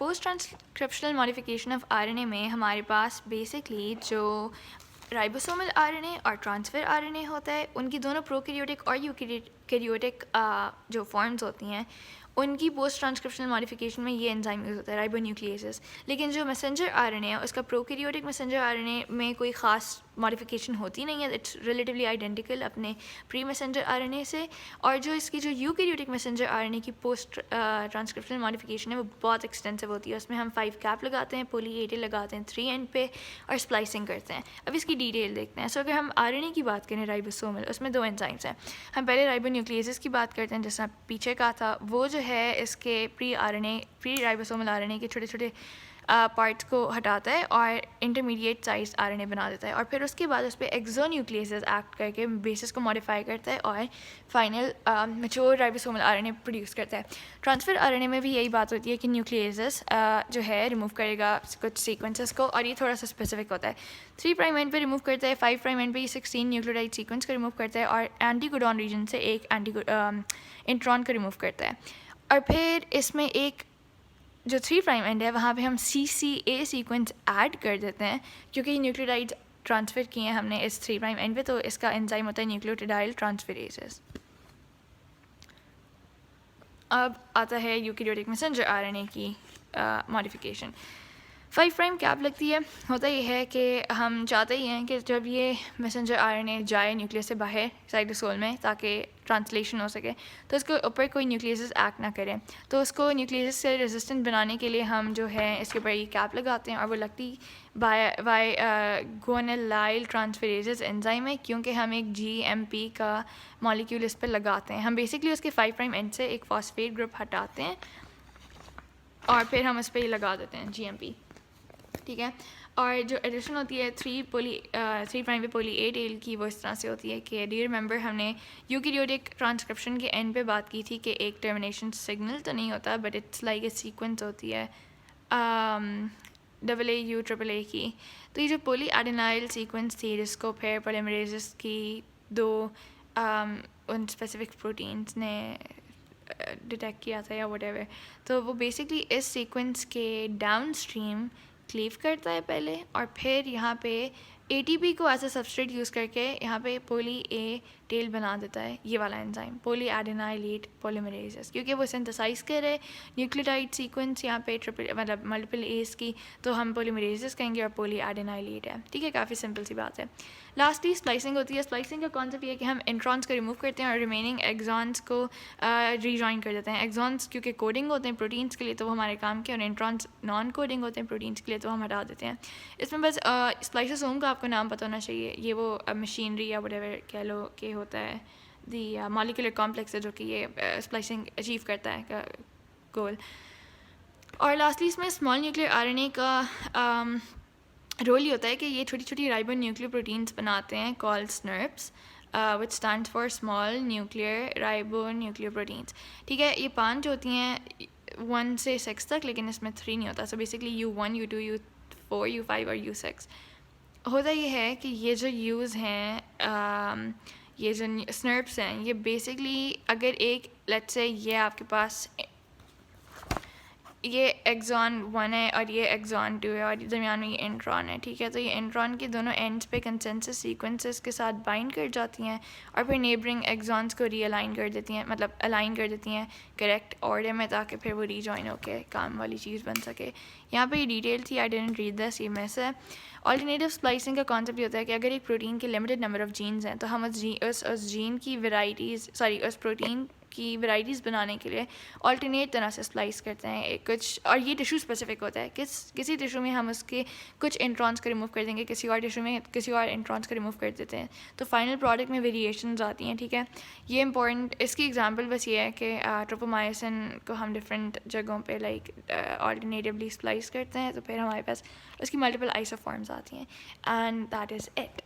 Post transcriptional modification of RNA में हमारे पास basically जो राइबोसोमल आरएनए और ट्रांसफ़र आरएनए होता है, उनकी दोनों प्रोकैरियोटिक और यूकैरियोटिक जो फॉर्म्स होती हैं, उनकी पोस्ट ट्रांसक्रिप्शनल मॉडिफिकेशन में ये एंजाइम यूज़ होता है, राइबोन्यूक्लिएसेस। लेकिन जो मैसेंजर आरएनए है, उसका प्रोकैरियोटिक मैसेंजर आरएनए में कोई ख़ास मॉडिफिकेशन होती नहीं है, इट्स रिलेटिवली आइडेंटिकल अपने प्री मैसेंजर आरएनए से। और जो इसकी जो यूकैरियोटिक मैसेंजर आरएनए की पोस्ट ट्रांसक्रिप्शनल मॉडिफिकेशन है, वो बहुत एक्सटेंसिव होती है। उसमें हम 5 कैप लगाते हैं, पोली ए टेल लगाते हैं 3 एंड पे, और स्प्लाइसिंग करते हैं। अब इसकी डिटेल देखते हैं। सो अगर हम आरएनए की बात करें राइबोसोमल, उसमें 2 एंजाइम्स हैं। हम पहले राइबोन्यूक्लिएसेस की बात करते हैं, जैसा पीछे कहा था। वो जो है इसके प्री राइबोसोमल आरएनए के छोटे छोटे पार्ट्स को हटाता है और इंटरमीडिएट साइज आरएनए बना देता है, और फिर उसके बाद उस पर एक्सोन्यूक्लिएसेस एक्ट करके बेसिस को मॉडिफाई करता है और final mature ribosomal RNA produce करता है। ट्रांसफ़र आरएनए में भी यही बात होती है कि न्यूक्लिएसेस जो है रिमूव करेगा कुछ सीक्वेंसेस को, और ये थोड़ा सा स्पेसिफिक होता है। 3 प्राइम एंड पे रिमूव करता है, 5 प्राइम एंड पे 16 न्यूक्लियोटाइड सीक्वेंस को रिमूव करता है, और एंटी कोडॉन रीजन से एक इंट्रॉन को रिमूव करता है। और फिर इसमें एक जो 3 प्राइम एंड है, वहाँ पे हम CCA सीक्वेंस ऐड कर देते हैं, क्योंकि न्यूक्लियोटाइड ट्रांसफ़र किए हैं हमने इस 3 प्राइम एंड पे, तो इसका एंजाइम होता है न्यूक्लियोटाइड ट्रांसफरेजेस। अब आता है यूकैरियोटिक मैसेंजर आरएनए की मॉडिफिकेशन। 5 प्राइम कैप लगती है। होता ये है कि हम चाहते ही हैं कि जब ये मैसेंजर आरएनए जाए न्यूक्लियस से बाहर साइटोसोल में, ताकि ट्रांसलेशन हो सके, तो इसके ऊपर कोई न्यूक्लियस एक्ट ना करें। तो उसको न्यूक्लियस से रेजिस्टेंट बनाने के लिए हम जो है इसके ऊपर ये कैप लगाते हैं, और वो लगती बाय गुआनिलाइल ट्रांसफरेजेस एंजाइम है, क्योंकि हम एक GMP का मॉलिक्यूल इस पर लगाते हैं। हम बेसिकली उसके 5 प्राइम एंड से एक फॉस्फेट ग्रुप हटाते हैं, और फिर हम इस पर लगा देते हैं GMP, ठीक है। और जो एडिशन होती है 3 प्राइम पे पोली ए टेल की, वो इस तरह से होती है कि डू यू रिमेंबर हमने यूकैरियोटिक ट्रांसक्रिप्शन के एंड पे बात की थी कि एक टर्मिनेशन सिग्नल तो नहीं होता, but it's like a sequence होती है AAU AAA की। तो ये जो पोली एडेनाइल सीक्वेंस थी, जिसको फिर पॉलीमरेजेस की 2 उन स्पेसिफिक प्रोटीन्स ने डिटेक्ट किया था या व्हाटएवर, तो वो बेसिकली इस सीक्वेंस के डाउन स्ट्रीम क्लीव करता है पहले, और फिर यहाँ पे ATP को एज ए सबस्ट्रेट यूज़ करके यहाँ पे पोली ए टेल बना देता है, ये वाला एंजाइम पोली एडेनाइलेट पॉलीमरेजेस, क्योंकि वो सिंथेसाइज करे न्यूक्लियोटाइड सीक्वेंस यहाँ पे मतलब मल्टीपल एस की, तो हम पॉलीमरेजेस कहेंगे और पोली एडेनाइलेट है, ठीक है। काफ़ी सिंपल सी बात है। लास्टली स्प्लाइसिंग होती है। स्प्लाइसिंग का कॉन्सेप्ट ये है कि हम इंट्रॉन्स को रिमूव करते हैं और रिमेनिंग एक्सॉन्स को रीजॉइन कर देते हैं। एक्सॉन्स क्योंकि कोडिंग होते हैं प्रोटीन्स के लिए, तो वो हमारे काम के, और इंट्रॉन्स नॉन कोडिंग होते हैं प्रोटीन्स के लिए, तो हम हटा देते हैं। इसमें बस स्प्लाइसोसोम का आपको नाम पता होना चाहिए। ये वो मशीनरी या व्हाटएवर कह लो कि होता है, दी मॉलिक्यूलर कॉम्प्लेक्स है जो कि ये स्प्लाइसिंग अचीव करता है गोल। और लास्टली इसमें स्मॉल न्यूक्लियर आरएनए का रोल ये होता है कि ये छोटी छोटी राइबो न्यूक्लियर प्रोटीन्स बनाते हैं, called SNRPs, which stands for small nuclear ribo nuclear proteins, ठीक है। ये 5 होती हैं 1 से 6 तक, लेकिन इसमें 3 नहीं होता। So basically U1 U2 U4 U5 और U6 होता ये है कि ये जो यूज़ हैं ये जो SNRPs हैं, ये बेसिकली अगर एक लेट्स से ये आपके पास ये एक्सॉन 1 है और ये एक्सॉन 2 है, और दरमियान में ये इंट्रॉन है, ठीक है। तो ये इंट्रॉन के दोनों एंड्स पे कंसेंसस सीक्वेंसेस के साथ बाइंड कर जाती हैं, और फिर नेबरिंग एक्सॉन्स को रीअलाइन कर देती हैं, मतलब अलाइन कर देती हैं करेक्ट ऑर्डर में, ताकि फिर वो रीजॉइन होके काम वाली चीज़ बन सके। यहाँ पे ये डिटेल थी, आई डिडंट रीड दिस, ये मिस है। ऑल्टरनेटिव स्प्लाइसिंग का कॉन्सेप्ट ये होता है कि अगर एक प्रोटीन के लिमिटेड नंबर ऑफ जीन्स हैं, तो हम उस जीन की वेराइटीज़ उस प्रोटीन की वेराइटीज़ बनाने के लिए ऑल्टरनेट तरह से स्प्लाइस करते हैं कुछ, और ये टिश्यू स्पेसिफिक होता है। किसी टिश्यू में हम उसके कुछ इंट्रॉन्स को रिमूव कर देंगे, किसी और टिश्यू में किसी और इंट्रॉन्स को रिमूव कर देते हैं, तो फाइनल प्रोडक्ट में वेरिएशंस आती हैं, ठीक है। ये इंपॉर्टेंट, इसकी एग्जांपल बस ये है कि ट्रोपोमायोसिन को हम डिफरेंट जगहों पे लाइक ऑल्टरनेटिवली स्प्लाइस करते हैं, तो फिर हमारे पास उसकी मल्टीपल आइसोफॉर्म्स आती हैं, एंड दैट इज़ इट।